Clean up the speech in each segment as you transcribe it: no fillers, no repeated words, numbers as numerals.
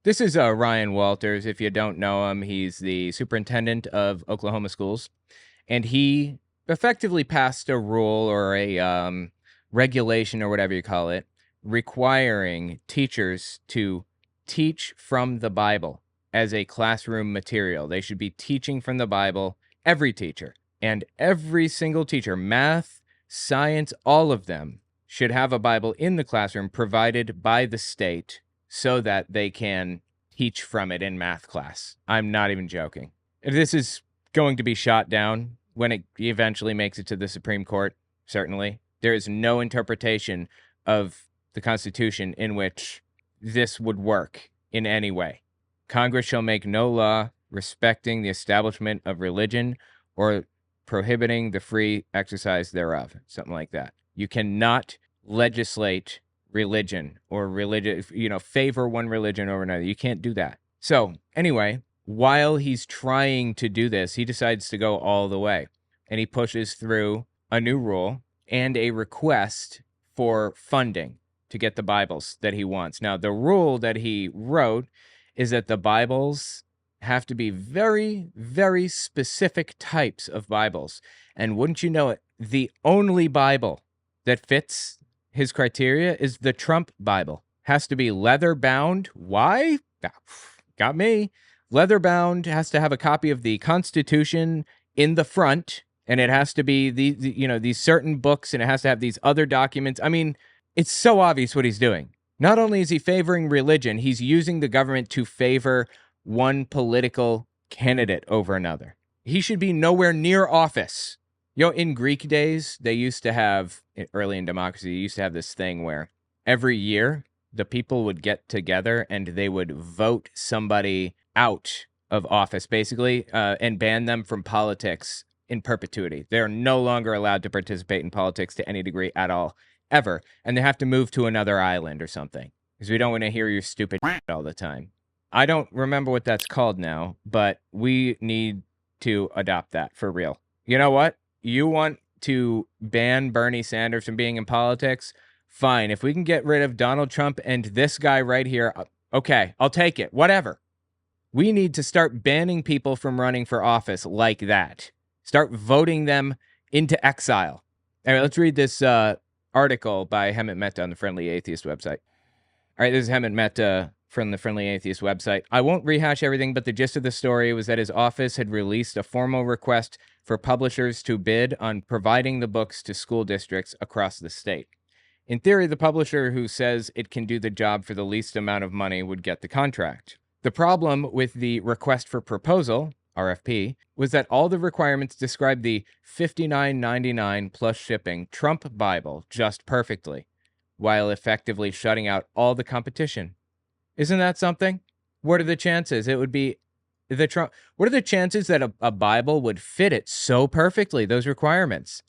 This is Ryan Walters. If you don't know him, he's the superintendent of Oklahoma schools, and he effectively passed a rule or a regulation or whatever you call it, requiring teachers to teach from the Bible as a classroom material. They should be teaching from the Bible, every teacher, and every single teacher, math, science, all of them should have a Bible in the classroom provided by the state so that they can teach from it in math class. I'm not even joking. This is going to be shot down when it eventually makes it to the Supreme Court, certainly. There is no interpretation of the Constitution in which this would work in any way. Congress shall make no law respecting the establishment of religion or prohibiting the free exercise thereof, something like that. You cannot legislate religion or favor one religion over another. You can't do that. So anyway, while he's trying to do this, he decides to go all the way, and he pushes through a new rule and a request for funding to get the Bibles that he wants. Now, the rule that he wrote is that the Bibles have to be very, very specific types of Bibles. And wouldn't you know it, the only Bible that fits his criteria is the Trump Bible. Has to be leather bound. Why? Got me. Leather bound, has to have a copy of the Constitution in the front, and it has to be these certain books, and it has to have these other documents. I mean, it's so obvious what he's doing. Not only is he favoring religion, he's using the government to favor one political candidate over another. He should be nowhere near office. In Greek days, they used to have, early in democracy, they used to have this thing where every year the people would get together and they would vote somebody out of office, basically, and ban them from politics in perpetuity. They're no longer allowed to participate in politics to any degree at all, ever. And they have to move to another island or something, because we don't want to hear your stupid all the time. I don't remember what that's called now, but we need to adopt that for real. You know what? You want to ban Bernie Sanders from being in politics? Fine. If we can get rid of Donald Trump and this guy right here, okay, I'll take it. Whatever. We need to start banning people from running for office like that. Start voting them into exile. All right, let's read this article by Hemant Mehta on the Friendly Atheist website. All right, this is Hemant Mehta from the Friendly Atheist website. I won't rehash everything, but the gist of the story was that his office had released a formal request for publishers to bid on providing the books to school districts across the state. In theory, the publisher who says it can do the job for the least amount of money would get the contract. The problem with the request for proposal, RFP, was that all the requirements described the $59.99 plus shipping Trump Bible just perfectly, while effectively shutting out all the competition. Isn't that something? What are the chances? It would be the Trump. What are the chances that a Bible would fit it so perfectly, those requirements?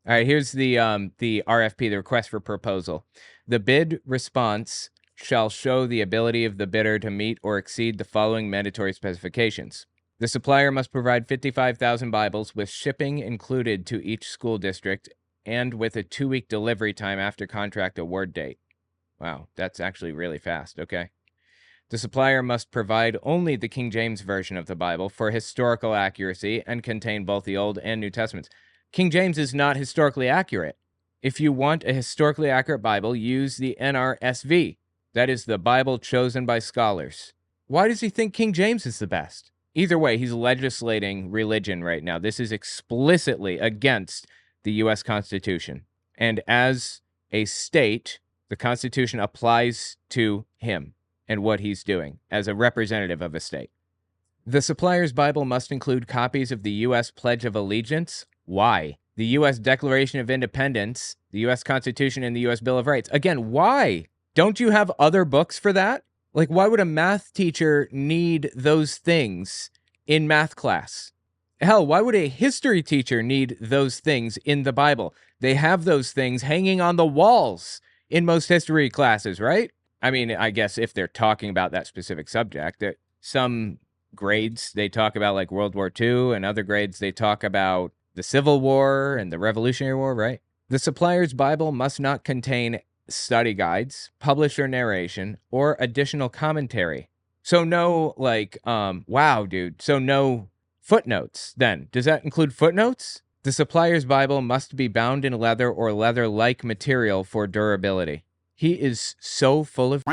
All right, here's the RFP, the request for proposal. The bid response shall show the ability of the bidder to meet or exceed the following mandatory specifications. The supplier must provide 55,000 Bibles with shipping included to each school district and with a 2-week delivery time after contract award date. Wow, that's actually really fast, okay. The supplier must provide only the King James Version of the Bible for historical accuracy and contain both the Old and New Testaments. King James is not historically accurate. If you want a historically accurate Bible, use the NRSV. That is the Bible chosen by scholars. Why does he think King James is the best? Either way, he's legislating religion right now. This is explicitly against the U.S. Constitution. And as a state, the Constitution applies to him and what he's doing as a representative of a state. The supplier's Bible must include copies of the U.S. Pledge of Allegiance. Why? The U.S. Declaration of Independence, the U.S. Constitution, and the U.S. Bill of Rights. Again, why? Don't you have other books for that? Like, why would a math teacher need those things in math class? Hell, why would a history teacher need those things in the Bible? They have those things hanging on the walls in most history classes, right? I mean, I guess if they're talking about that specific subject, some grades, they talk about like World War II, and other grades, they talk about the Civil War and the Revolutionary War, right? The supplier's Bible must not contain study guides, publisher narration, or additional commentary. So no, like, wow, dude. So no footnotes then. Does that include footnotes? The supplier's Bible must be bound in leather or leather-like material for durability. He is so full of...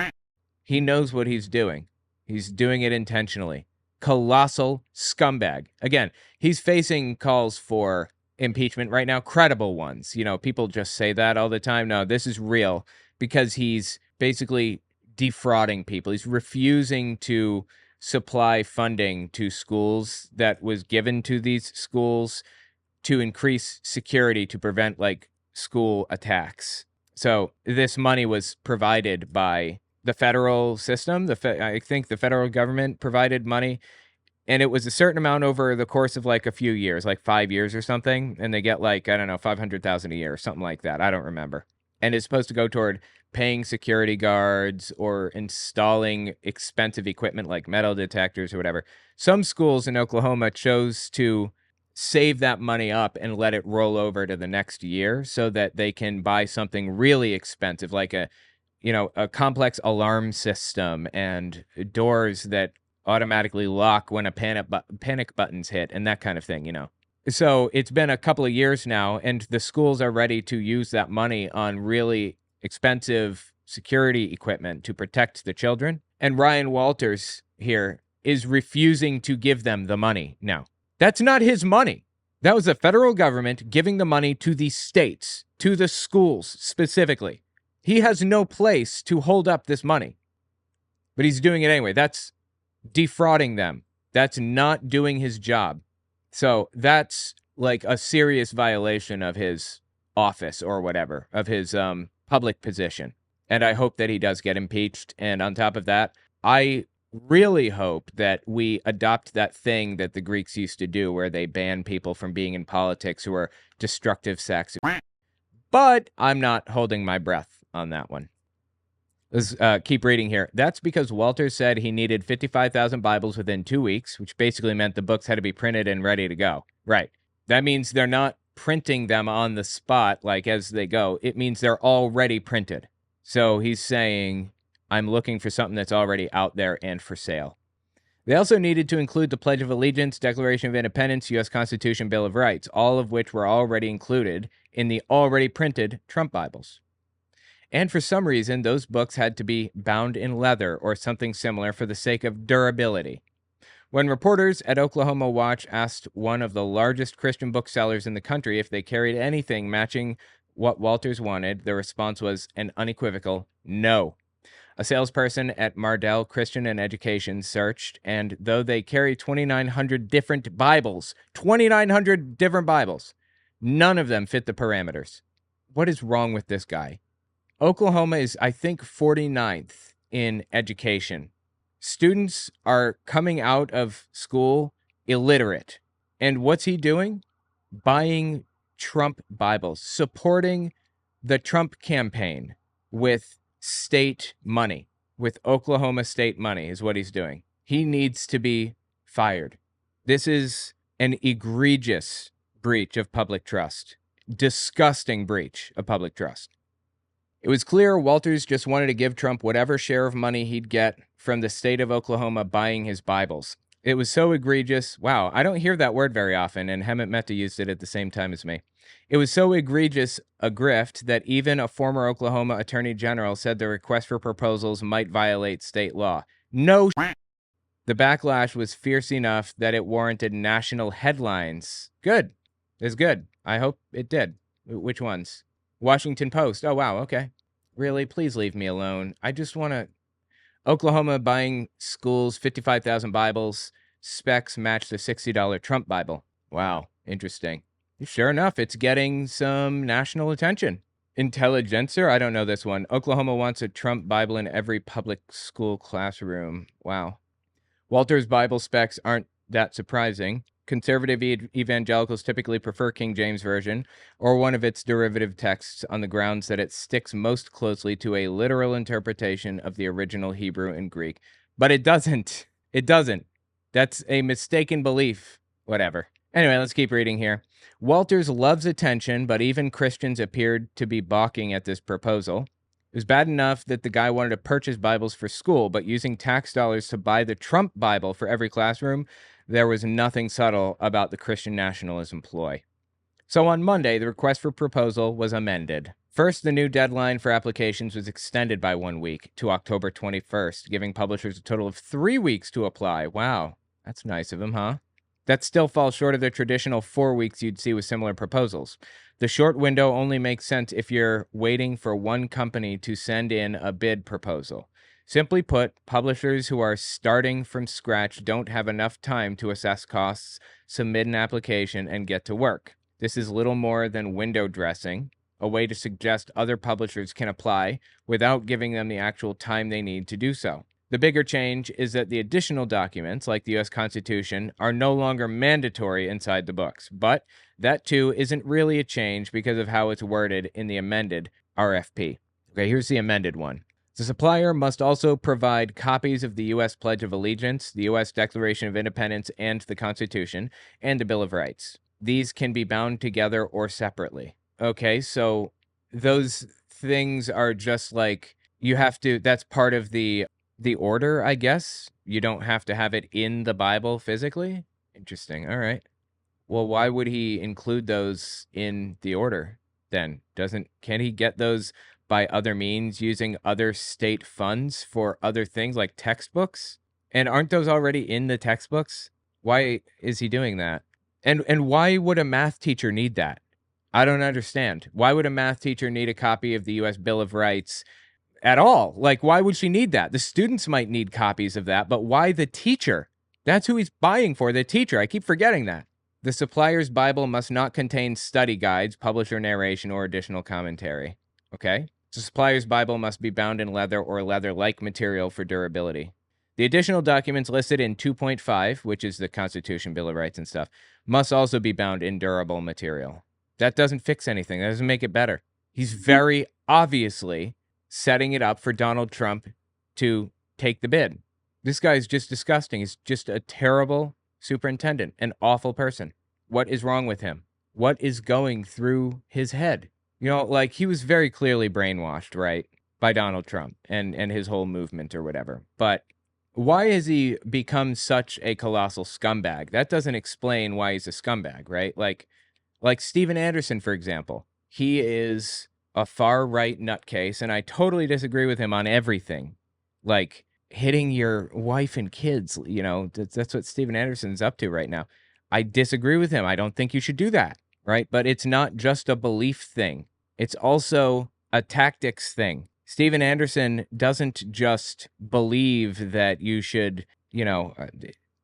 He knows what he's doing. He's doing it intentionally. Colossal scumbag. Again, he's facing calls for impeachment right now, credible ones. You know, people just say that all the time. No, this is real because he's basically defrauding people. He's refusing to supply funding to schools that was given to these schools to increase security to prevent like school attacks. So this money was provided by the federal system. I think the federal government provided money, and it was a certain amount over the course of like a few years, like 5 years or something. And they get like, I don't know, 500,000 a year or something like that. I don't remember. And it's supposed to go toward paying security guards or installing expensive equipment like metal detectors or whatever. Some schools in Oklahoma chose to save that money up and let it roll over to the next year so that they can buy something really expensive, like a complex alarm system and doors that automatically lock when a panic button's hit and that kind of thing, So it's been a couple of years now, and the schools are ready to use that money on really expensive security equipment to protect the children. And Ryan Walters here is refusing to give them the money now. That's not his money. That was the federal government giving the money to the states, to the schools specifically. He has no place to hold up this money, but he's doing it anyway. That's defrauding them. That's not doing his job. So that's like a serious violation of his office or whatever, of his public position. And I hope that he does get impeached. And on top of that, I really hope that we adopt that thing that the Greeks used to do where they ban people from being in politics who are destructive sects. But I'm not holding my breath on that one. Let's keep reading here. That's because Walters said he needed 55,000 Bibles within 2 weeks, which basically meant the books had to be printed and ready to go. Right. That means they're not printing them on the spot, like as they go. It means they're already printed. So he's saying, I'm looking for something that's already out there and for sale. They also needed to include the Pledge of Allegiance, Declaration of Independence, U.S. Constitution, Bill of Rights, all of which were already included in the already printed Trump Bibles. And for some reason, those books had to be bound in leather or something similar for the sake of durability. When reporters at Oklahoma Watch asked one of the largest Christian booksellers in the country if they carried anything matching what Walters wanted, the response was an unequivocal no. A salesperson at Mardell Christian and Education searched, and though they carry 2,900 different Bibles, 2,900 different Bibles, none of them fit the parameters. What is wrong with this guy? Oklahoma is, I think, 49th in education. Students are coming out of school illiterate. And what's he doing? Buying Trump Bibles, supporting the Trump campaign with state money, with Oklahoma state money is what he's doing. He needs to be fired. This is an egregious breach of public trust. Disgusting breach of public trust. It was clear Walters just wanted to give Trump whatever share of money he'd get from the state of Oklahoma buying his Bibles. It was so egregious. Wow, I don't hear that word very often, and Hemant Mehta used it at the same time as me. It was so egregious a grift that even a former Oklahoma attorney general said the request for proposals might violate state law. No. The backlash was fierce enough that it warranted national headlines. Good. It's good. I hope it did. Which ones? Washington Post. Oh, wow. Okay. Really? Please leave me alone. I just want to... Oklahoma buying schools 55,000 Bibles. Specs match the $60 Trump Bible. Wow. Interesting. Sure enough, it's getting some national attention. Intelligencer? I don't know this one. Oklahoma wants a Trump Bible in every public school classroom. Wow. Walter's Bible specs aren't that surprising. Conservative evangelicals typically prefer King James Version or one of its derivative texts on the grounds that it sticks most closely to a literal interpretation of the original Hebrew and Greek. But it doesn't. It doesn't. That's a mistaken belief. Whatever. Anyway, let's keep reading here. Walters loves attention, but even Christians appeared to be balking at this proposal. It was bad enough that the guy wanted to purchase Bibles for school, but using tax dollars to buy the Trump Bible for every classroom, there was nothing subtle about the Christian nationalism ploy. So on Monday, the request for proposal was amended. First, the new deadline for applications was extended by 1 week to October 21st, giving publishers a total of 3 weeks to apply. Wow, that's nice of them, huh? That still falls short of the traditional 4 weeks you'd see with similar proposals. The short window only makes sense if you're waiting for one company to send in a bid proposal. Simply put, publishers who are starting from scratch don't have enough time to assess costs, submit an application, and get to work. This is little more than window dressing, a way to suggest other publishers can apply without giving them the actual time they need to do so. The bigger change is that the additional documents, like the U.S. Constitution, are no longer mandatory inside the books. But that, too, isn't really a change because of how it's worded in the amended RFP. Okay, here's the amended one. The supplier must also provide copies of the U.S. Pledge of Allegiance, the U.S. Declaration of Independence and the Constitution, and the Bill of Rights. These can be bound together or separately. Okay, so those things are just like, you have to, that's part of the order, I guess. You don't have to have it in the Bible physically. Interesting. All right. Well, why would he include those in the order then? Can he get those by other means using other state funds for other things like textbooks? And aren't those already in the textbooks? Why is he doing that? And why would a math teacher need that? I don't understand. Why would a math teacher need a copy of the U.S. Bill of Rights at all? Like, why would she need that? The students might need copies of that, but why the teacher? That's who he's buying for, the teacher. I keep forgetting that. The supplier's Bible must not contain study guides, publisher narration, or additional commentary. Okay? The supplier's Bible must be bound in leather or leather-like material for durability. The additional documents listed in 2.5, which is the Constitution, Bill of Rights, and stuff, must also be bound in durable material. That doesn't fix anything. That doesn't make it better. He's very obviously setting it up for Donald Trump to take the bid. This guy is just disgusting. He's just a terrible superintendent, an awful person. What is wrong with him? What is going through his head? You know, like, he was very clearly brainwashed, right, by Donald Trump and his whole movement or whatever. But why has he become such a colossal scumbag? That doesn't explain why he's a scumbag, right? Like Steven Anderson, for example. He is a far-right nutcase, and I totally disagree with him on everything. Like, hitting your wife and kids, you know, that's what Steven Anderson's up to right now. I disagree with him. I don't think you should do that, right? But it's not just a belief thing. It's also a tactics thing. Steven Anderson doesn't just believe that you should, you know,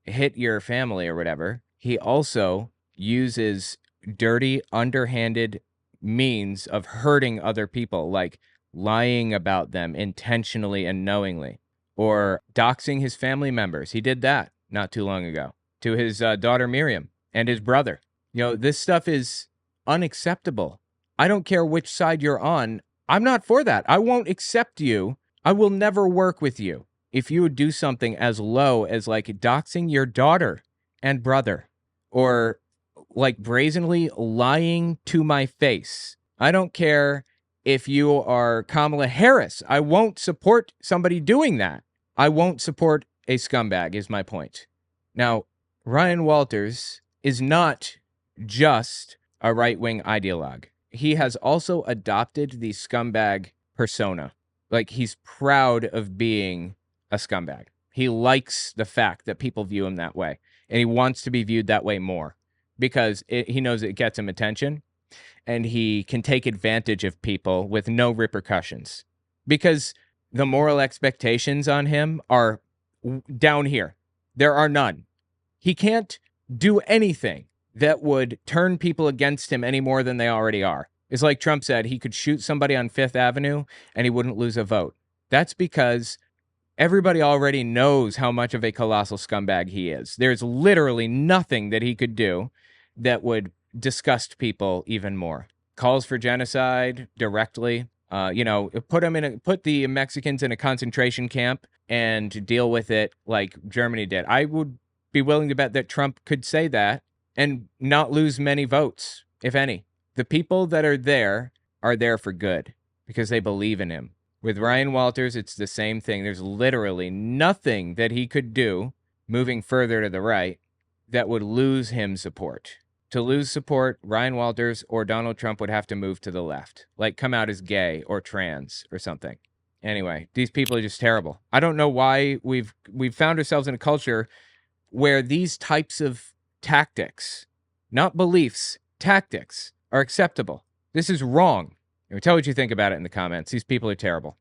hit your family or whatever. He also uses dirty, underhanded means of hurting other people, like lying about them intentionally and knowingly, or doxing his family members. He did that not too long ago to his daughter Miriam and his brother. You know, this stuff is unacceptable. I don't care which side you're on. I'm not for that. I won't accept you. I will never work with you if you would do something as low as like doxing your daughter and brother, or like brazenly lying to my face. I don't care if you are Kamala Harris. I won't support somebody doing that. I won't support a scumbag, is my point. Now, Ryan Walters is not just a right-wing ideologue. He has also adopted the scumbag persona. Like, he's proud of being a scumbag. He likes the fact that people view him that way, and he wants to be viewed that way more because he knows it gets him attention, and he can take advantage of people with no repercussions because the moral expectations on him are down here. There are none. He can't do anything that would turn people against him any more than they already are. It's like Trump said, he could shoot somebody on Fifth Avenue and he wouldn't lose a vote. That's because everybody already knows how much of a colossal scumbag he is. There's literally nothing that he could do that would disgust people even more. Calls for genocide directly. Put the Mexicans in a concentration camp and deal with it like Germany did. I would be willing to bet that Trump could say that and not lose many votes, if any. The people that are there for good because they believe in him, With Ryan Walters, it's the same thing. There's literally nothing that he could do moving further to the right that would lose him support. To lose support, Ryan Walters or Donald Trump would have to move to the left, like come out as gay or trans or something. Anyway, these people are just terrible. I don't know why we've found ourselves in a culture where these types of tactics, not beliefs, tactics, are acceptable. This is wrong. Tell what you think about it in the comments. These people are terrible.